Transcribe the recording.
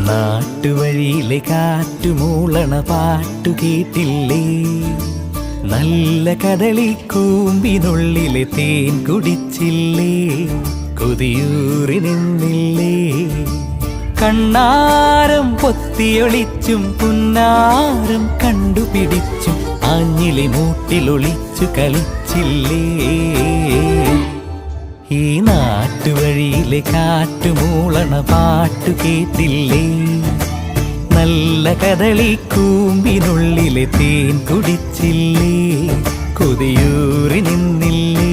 നാട്ടുവഴിയിലെ കാറ്റുമൂളണ പാട്ടു കേട്ടില്ലേ? നല്ല കദളിക്കൂമ്പിനുള്ളിലെ തേൻ കുടിച്ചില്ലേ? കൊതിയൂറി നിന്നില്ലേ? കണ്ണാരം പൊത്തിയൊളിച്ചും പുന്നാരം കണ്ടുപിടിച്ചും ആഞ്ഞിലി മൂട്ടിലൊളിച്ചു കളിച്ചില്ലേ? ഈ നാട്ടുവഴിയിലെ കാറ്റുമൂളണ പാട്ടു കേട്ടില്ലേ? നല്ല കദളിക്കൂമ്പിനുള്ളിലെ തേൻ കുടിച്ചില്ലേ? കൊതിയൂറി നിന്നില്ലേ?